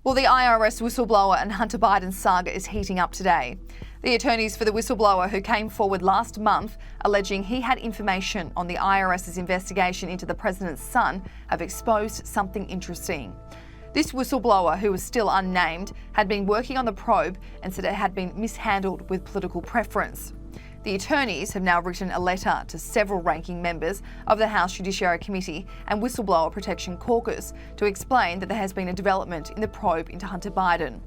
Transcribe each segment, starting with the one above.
Well, the IRS whistleblower and Hunter Biden saga is heating up today. The attorneys for the whistleblower who came forward last month alleging he had information on the IRS's investigation into the president's son have exposed something interesting. This whistleblower, who was still unnamed, had been working on the probe and said it had been mishandled with political preference. The attorneys have now written a letter to several ranking members of the House Judiciary Committee and Whistleblower Protection Caucus to explain that there has been a development in the probe into Hunter Biden.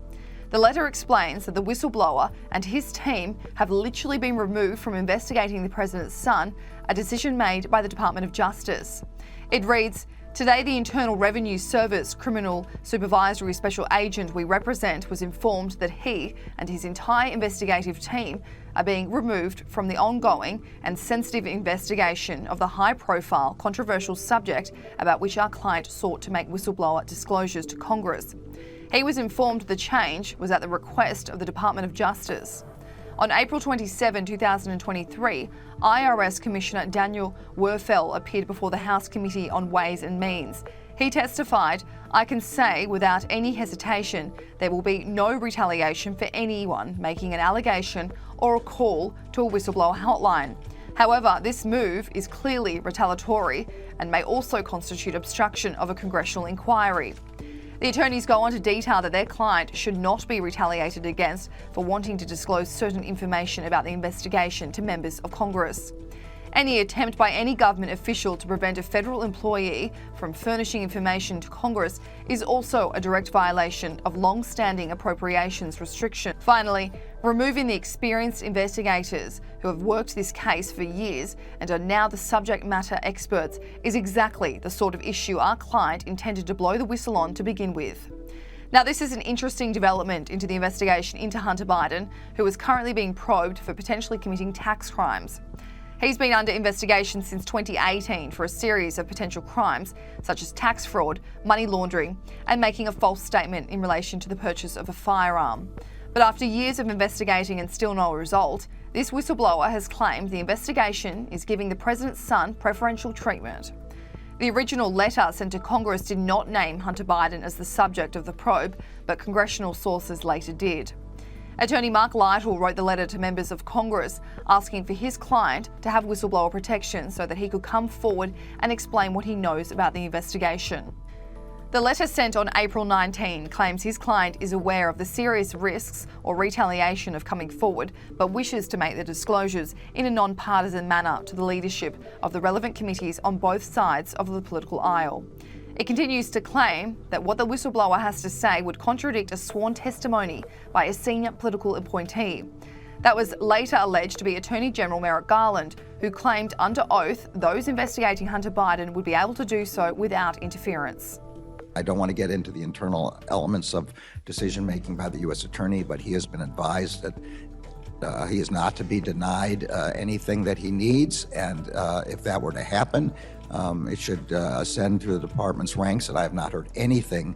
The letter explains that the whistleblower and his team have literally been removed from investigating the president's son, a decision made by the Department of Justice. It reads, "Today, the Internal Revenue Service Criminal Supervisory Special Agent we represent was informed that he and his entire investigative team are being removed from the ongoing and sensitive investigation of the high-profile, controversial subject about which our client sought to make whistleblower disclosures to Congress. He was informed the change was at the request of the Department of Justice." On April 27, 2023, IRS Commissioner Daniel Werfel appeared before the House Committee on Ways and Means. He testified, "I can say without any hesitation there will be no retaliation for anyone making an allegation or a call to a whistleblower hotline. However, this move is clearly retaliatory and may also constitute obstruction of a congressional inquiry." The attorneys go on to detail that their client should not be retaliated against for wanting to disclose certain information about the investigation to members of Congress. Any attempt by any government official to prevent a federal employee from furnishing information to Congress is also a direct violation of long-standing appropriations restriction. Finally, removing the experienced investigators who have worked this case for years and are now the subject matter experts is exactly the sort of issue our client intended to blow the whistle on to begin with. Now, this is an interesting development into the investigation into Hunter Biden, who is currently being probed for potentially committing tax crimes. He's been under investigation since 2018 for a series of potential crimes such as tax fraud, money laundering, and making a false statement in relation to the purchase of a firearm. But after years of investigating and still no result, this whistleblower has claimed the investigation is giving the president's son preferential treatment. The original letter sent to Congress did not name Hunter Biden as the subject of the probe, but congressional sources later did. Attorney Mark Lytle wrote the letter to members of Congress asking for his client to have whistleblower protection so that he could come forward and explain what he knows about the investigation. The letter sent on April 19 claims his client is aware of the serious risks or retaliation of coming forward, but wishes to make the disclosures in a non-partisan manner to the leadership of the relevant committees on both sides of the political aisle. It continues to claim that what the whistleblower has to say would contradict a sworn testimony by a senior political appointee. That was later alleged to be Attorney General Merrick Garland, who claimed under oath those investigating Hunter Biden would be able to do so without interference. I don't want to get into the internal elements of decision-making by the U.S. Attorney, but he has been advised that he is not to be denied anything that he needs, and if that were to happen, it should ascend through the department's ranks, and I have not heard anything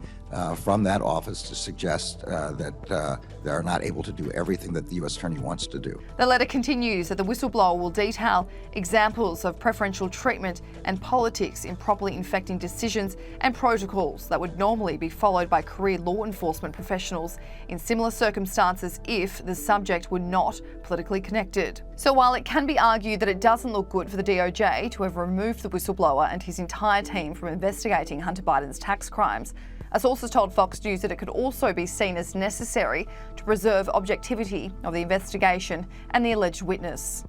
from that office to suggest that they are not able to do everything that the U.S. Attorney wants to do. The letter continues that the whistleblower will detail examples of preferential treatment and politics in properly infecting decisions and protocols that would normally be followed by career law enforcement professionals in similar circumstances if the subject were not politically connected. So while it can be argued that it doesn't look good for the DOJ to have removed the whistleblower and his entire team from investigating Hunter Biden's tax crimes, a source has told Fox News that it could also be seen as necessary to preserve objectivity of the investigation and the alleged witness.